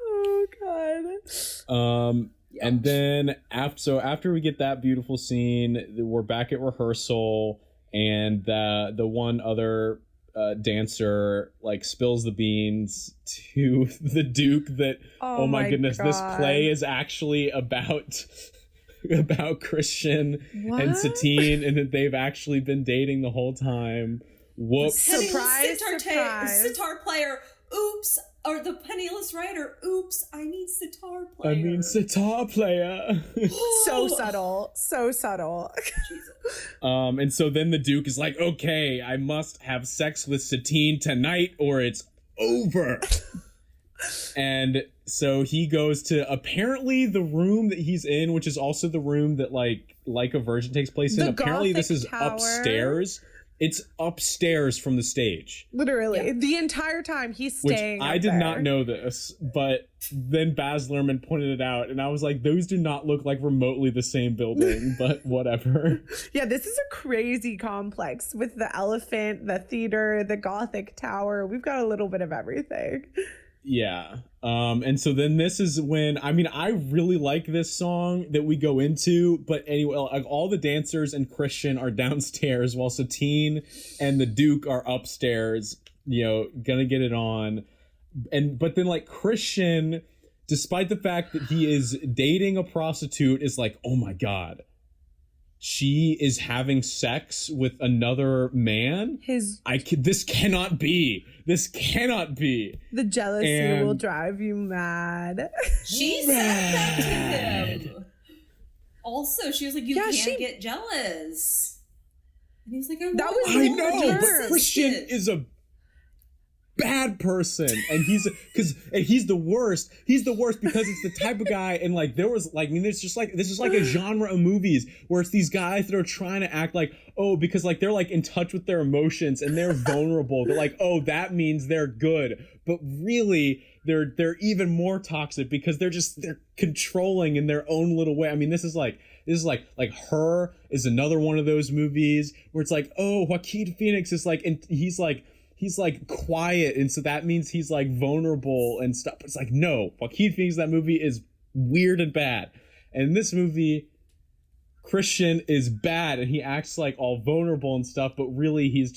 Oh God. Yeah. And then after we get that beautiful scene, we're back at rehearsal, and the one other dancer like spills the beans to the Duke that oh my goodness, God. this play is actually about Christian and Satine, and that they've actually been dating the whole time. Whoops. Surprise, surprise. Sitar player, oops. Or the penniless writer, oops, I mean sitar player. I mean sitar player. So subtle. So subtle. And so then the Duke is like, okay, I must have sex with Satine tonight or it's over. And so he goes to apparently the room that he's in, which is also the room that like a Virgin takes place in. The Apparently this is Gothic tower. upstairs. It's upstairs from the stage. Literally. Yeah. The entire time he's Which staying I up did there. not know this, but then Baz Luhrmann pointed it out, and I was like, those do not look like remotely the same building, but whatever. Yeah, this is a crazy complex with the elephant, the theater, the Gothic tower. We've got a little bit of everything. Yeah. And so then this is when, I mean, I really like this song that we go into, but anyway, like all the dancers and Christian are downstairs while Satine and the Duke are upstairs, you know, gonna get it on. But then like Christian, despite the fact that he is dating a prostitute, is like, oh my God, she is having sex with another man. This cannot be. This cannot be. The jealousy And- will drive you mad. She said that to him. Also, she was like, you can't get jealous. And he was like, That was I like know, her. but Christian is a bad person, and he's the worst. He's the worst because it's the type of guy, and like there was like, I mean, it's just like this is like a genre of movies where it's these guys that are trying to act like, oh, because like they're like in touch with their emotions and they're vulnerable. They're like, oh, that means they're good, but really they're even more toxic because they're controlling in their own little way. I mean, this is like Her is another one of those movies where it's like, oh, Joaquin Phoenix is like, and he's like quiet, and so that means he's like vulnerable and stuff. It's like, no, Joaquin Phoenix, that movie is weird and bad. And in this movie, Christian is bad and he acts like all vulnerable and stuff, but really he's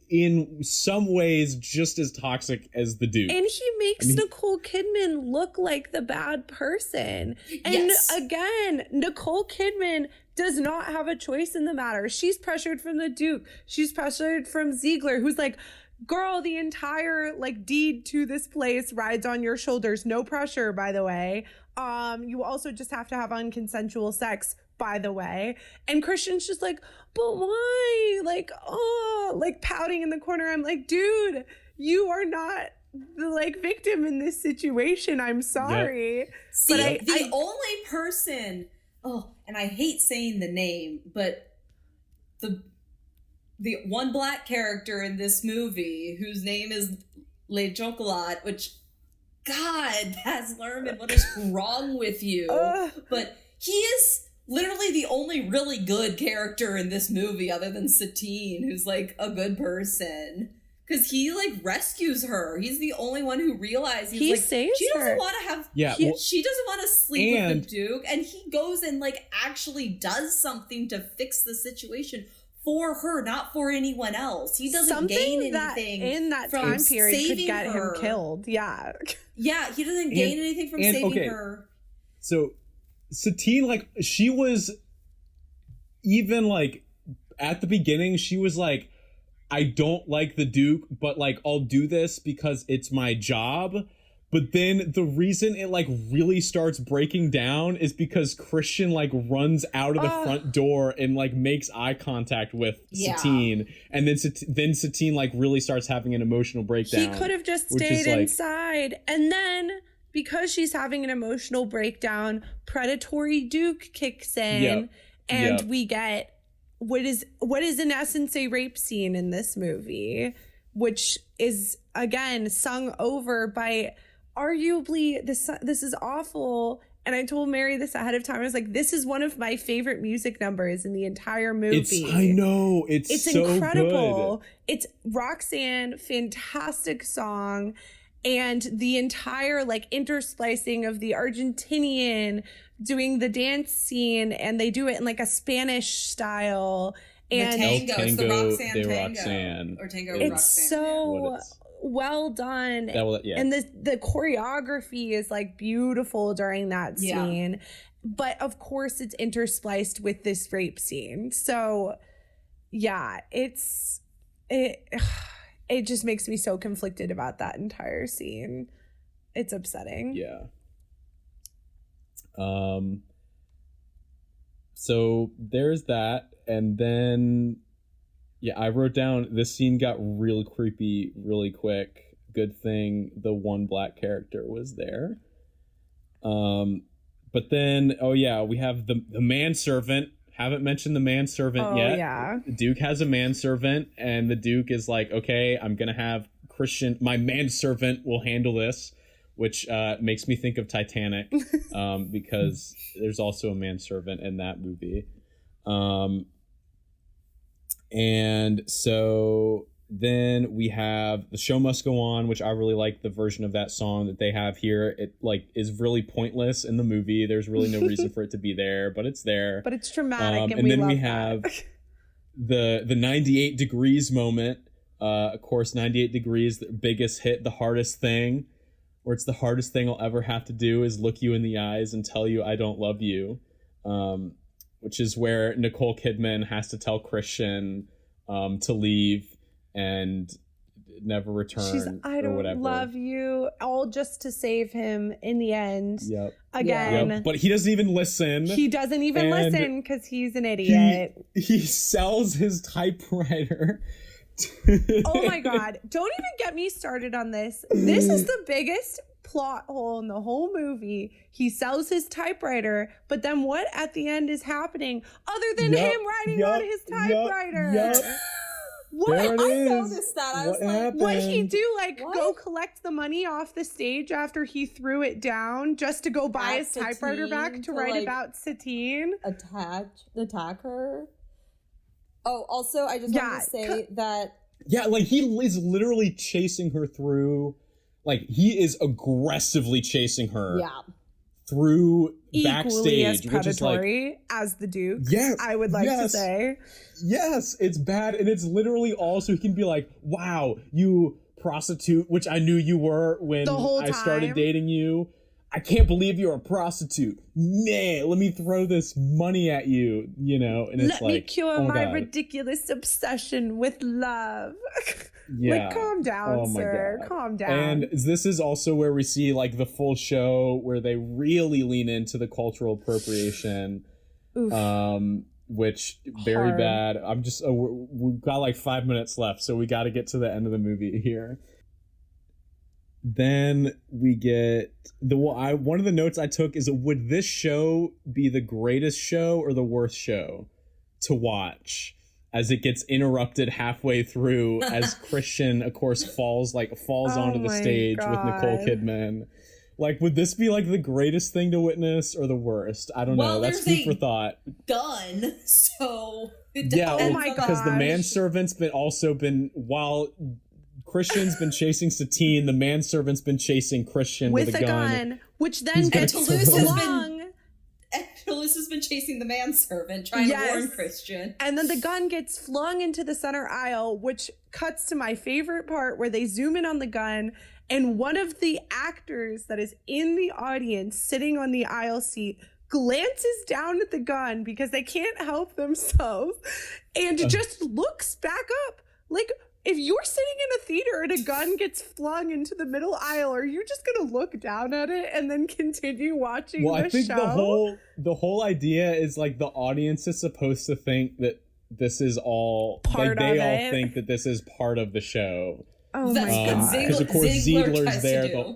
in some ways just as toxic as the Duke. And he makes Nicole Kidman look like the bad person. And again, Nicole Kidman does not have a choice in the matter. She's pressured from the Duke. She's pressured from Ziegler, who's like, girl, the entire like deed to this place rides on your shoulders. No pressure, by the way. You also just have to have unconsensual sex, by the way. And Christian's just like, but why? Like, oh, like pouting in the corner. I'm like, dude, you are not the like victim in this situation. I'm sorry. Yep. See, but the only person, and I hate saying the name, but the one black character in this movie whose name is Le Chocolat, which, God, Baz Luhrmann, what is wrong with you? But he is literally the only really good character in this movie other than Satine, who's like a good person. Because he like rescues her. He's the only one who realizes he like, saves she doesn't her. want to have she doesn't want to sleep with the Duke, and he goes and like actually does something to fix the situation for her, not for anyone else. He doesn't gain anything in that time period could get him killed. Yeah. Yeah, he doesn't gain anything from saving her. So Satine, like, she was even like at the beginning, she was like, I don't like the Duke, but like I'll do this because it's my job. But then the reason it like really starts breaking down is because Christian like runs out of the front door and like makes eye contact with Satine, and then Satine like really starts having an emotional breakdown. He could have just stayed inside, and then because she's having an emotional breakdown, predatory Duke kicks in, and we get what is in essence a rape scene in this movie, which is again sung over by arguably this is awful. And I told Mary this ahead of time. I was like, this is one of my favorite music numbers in the entire movie. I know. It's so incredible. Good. It's Roxanne, fantastic song. And the entire like intersplicing of the Argentinian doing the dance scene, and they do it in like a Spanish style. And the tango, it's the Roxanne de tango. Roxanne. Or tango it's Roxanne. So well done. And the choreography is like beautiful during that scene. But of course it's interspliced with this rape scene. So yeah, it just makes me so conflicted about that entire scene. It's upsetting. Yeah. So there's that. And then, I wrote down this scene got real creepy really quick. Good thing the one black character was there. But then, we have the manservant. Haven't mentioned the manservant yet. Yeah. Duke has a manservant, and the Duke is like, okay, I'm going to have Christian, my manservant will handle this, which makes me think of Titanic, because there's also a manservant in that movie. And so then we have The Show Must Go On, which I really like the version of that song that they have here. It like is really pointless in the movie. There's really no reason for it to be there, but it's there. But it's dramatic, and then we have the 98 degrees moment. Of course, 98 degrees, the biggest hit, the hardest thing, where it's the hardest thing I'll ever have to do is look you in the eyes and tell you I don't love you. Which is where Nicole Kidman has to tell Christian to leave and never return. I don't love you, all just to save him in the end. Again. Yep. But he doesn't even listen. He doesn't even listen because he's an idiot. He sells his typewriter. Oh my God. Don't even get me started on this. This is the biggest plot hole in the whole movie. He sells his typewriter, but then what at the end is happening other than him writing on his typewriter? What? I noticed that. I was like, what he do? Like go collect the money off the stage after he threw it down just to go buy his typewriter back to write about Satine? Attack her. Oh, also, I just wanted to say that. Yeah, like he is literally chasing her through. Like he is aggressively chasing her. Yeah. Through equally backstage, as predatory which is like, as the Duke. Yes, I would like to say. Yes, it's bad, and it's literally also he can be like, "Wow, you prostitute," which I knew you were when I started dating you. I can't believe you're a prostitute. Nah, let me throw this money at you, you know? And it's let me cure my ridiculous obsession with love. Like, calm down, sir. Calm down. And this is also where we see, like, the full show where they really lean into the cultural appropriation. Which, very bad. I'm just, we've got, like, 5 minutes left, so we got to get to the end of the movie here. Then we get one of the notes I took is, would this show be the greatest show or the worst show to watch, as it gets interrupted halfway through as Christian, of course, falls onto the stage with Nicole Kidman, Like, would this be like the greatest thing to witness or the worst? I don't know. That's food for thought. Gun, so Oh my because the gosh. manservant's been while Christian's been chasing Satine, the manservant's been chasing Christian with a gun, which then gets flung. Toulouse has been chasing the manservant, trying to warn Christian. And then the gun gets flung into the center aisle, which cuts to my favorite part where they zoom in on the gun, and one of the actors that is in the audience sitting on the aisle seat glances down at the gun because they can't help themselves and just looks back up. Like, if you're sitting in a theater and a gun gets flung into the middle aisle, are you just gonna look down at it and then continue watching the show? Well, I think the whole idea is like the audience is supposed to think that this is all part like they of all it. think that this is part of the show. Oh my god! Because of course Ziegler's there.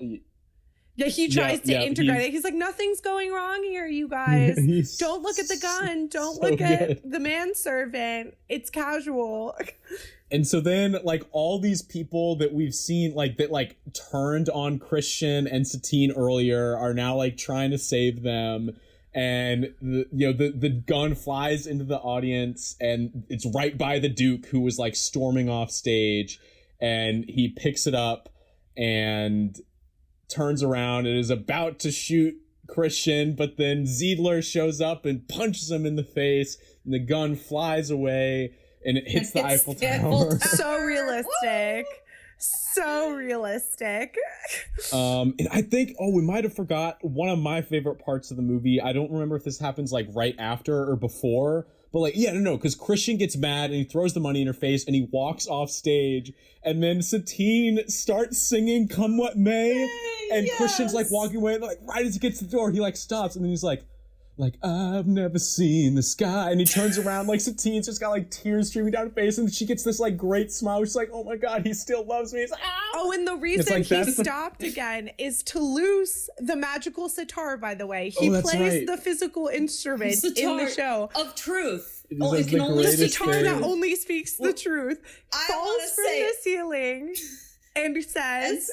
Yeah, he tries to integrate it. He's like, nothing's going wrong here, you guys. Don't look at the gun. Don't look at the manservant. It's casual. And so then, like, all these people that we've seen, like, that, like, turned on Christian and Satine earlier are now, like, trying to save them. And, the gun flies into the audience, and it's right by the Duke, who was, like, storming off stage. And he picks it up and turns around and is about to shoot Christian, but then Ziegler shows up and punches him in the face, and the gun flies away. And it hits the Eiffel Tower. So realistic. So realistic. And I think, we might have forgot one of my favorite parts of the movie. I don't remember if this happens like right after or before, but like, because Christian gets mad and he throws the money in her face and he walks off stage, and then Satine starts singing "Come What May," and Christian's like walking away, and like right as he gets to the door, he like stops, and then he's like, I've never seen the sky, and he turns around, like Satine's just got like tears streaming down her face, and she gets this like great smile. She's like, oh my god, he still loves me. He's like, and the reason he stopped again is Toulouse, the magical sitar, by the way. He plays the physical instrument in the show of truth. It can only the sitar that only speaks the truth. Falls from the ceiling and says,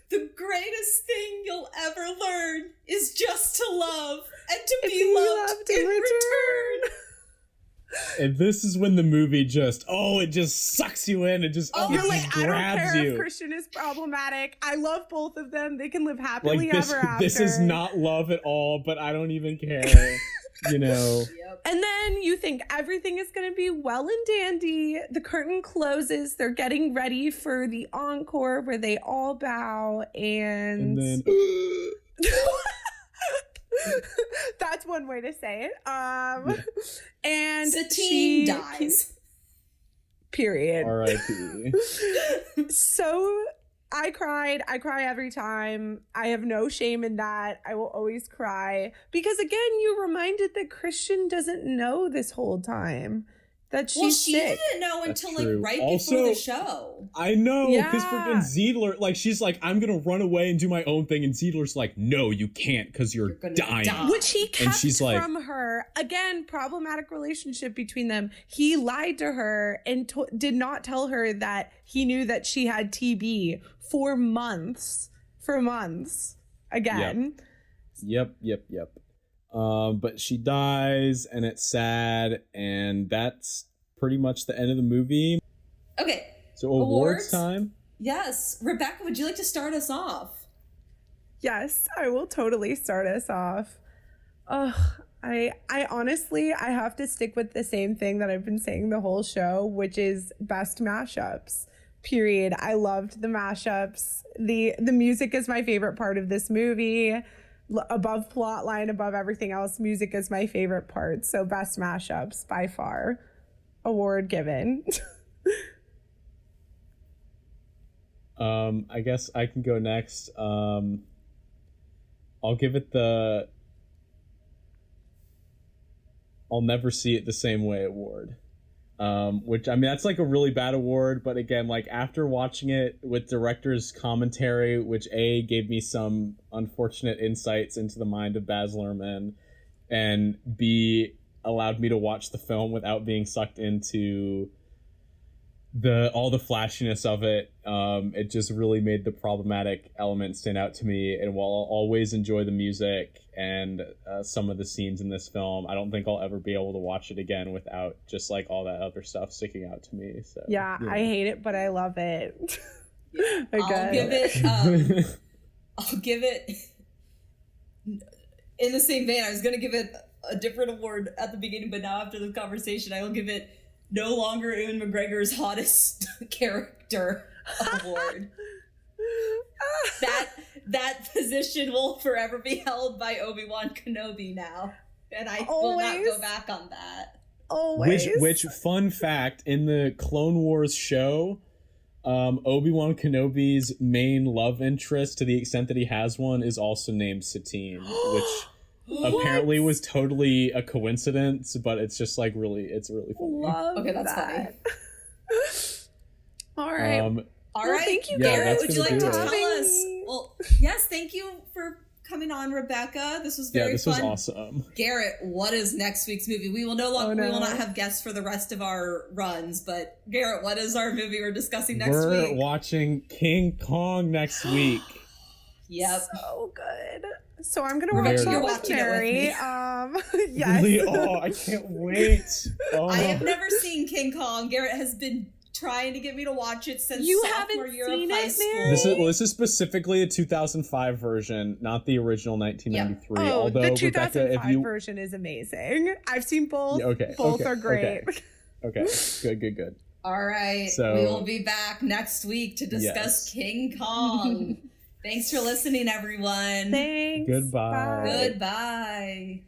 the greatest thing you'll ever learn is just to love and to be loved in return. And this is when the movie just sucks you in and just you're like, I don't care you. If Christian is problematic. I love both of them. They can live happily ever after. This is not love at all, but I don't even care. And then you think everything is going to be well and dandy. The curtain closes. They're getting ready for the encore where they all bow, and then that's one way to say it. And Satine dies. Period. R.I.P. So I cried. I cry every time. I have no shame in that. I will always cry. Because again, you're reminded that Christian doesn't know this whole time that she's sick. Didn't know until like right before the show. I know, because freaking Ziegler, like, she's like, I'm gonna run away and do my own thing, and Ziegler's like, no, you can't, because you're dying. Which he kept from her. Again, problematic relationship between them. He lied to her and did not tell her that he knew that she had TB for months. Again. Yep. But she dies, and it's sad, and that's pretty much the end of the movie. Okay. So awards time? Yes. Rebecca, would you like to start us off? Yes, I will totally start us off. I honestly, I have to stick with the same thing that I've been saying the whole show, which is best mashups. Period. I loved the mashups. The music is my favorite part of this movie. Above plot line, above everything else, music is my favorite part. So best mashups by far. Award given. I guess I can go next. I'll give it the I'll never see it the same way award. Which, I mean, that's like a really bad award, but again, like after watching it with director's commentary, which A, gave me some unfortunate insights into the mind of Baz Luhrmann, and B, allowed me to watch the film without being sucked into all the flashiness of it, it just really made the problematic elements stand out to me. And while I'll always enjoy the music and some of the scenes in this film, I don't think I'll ever be able to watch it again without just like all that other stuff sticking out to me. So Yeah, I hate it, but I love it. I'll give it in the same vein. I was going to give it a different award at the beginning, but now after the conversation, I will give it no longer Ewan McGregor's hottest character award. That position will forever be held by Obi-Wan Kenobi now, and I will not go back on that. Always. Which fun fact, in the Clone Wars show, Obi-Wan Kenobi's main love interest, to the extent that he has one, is also named Satine, which apparently was totally a coincidence, but it's just like it's really funny. Okay, that's funny. All right. All right. Thank you, Garrett. that's Would you like to gonna tell do it. us? Well, yes, thank you for coming on, Rebecca. This was very fun. Was awesome. Garrett, what is next week's movie? We will we will not have guests for the rest of our runs, but Garrett, what is our movie we're discussing next week? We're watching King Kong next week. Yep. So good. So I'm gonna watch You're that with watching Mary. it Yes. Really? Oh, I can't wait. Oh. I have never seen King Kong. Garrett has been trying to get me to watch it since You sophomore haven't year seen of high it, school. Mary? This is specifically a 2005 version, not the original 1993. Oh, Although, the 2005 Rebecca, version is amazing. I've seen both. Yeah, okay, Both okay, are great. Okay, good. All right. So, we will be back next week to discuss King Kong. Thanks for listening, everyone. Thanks. Goodbye. Bye. Goodbye.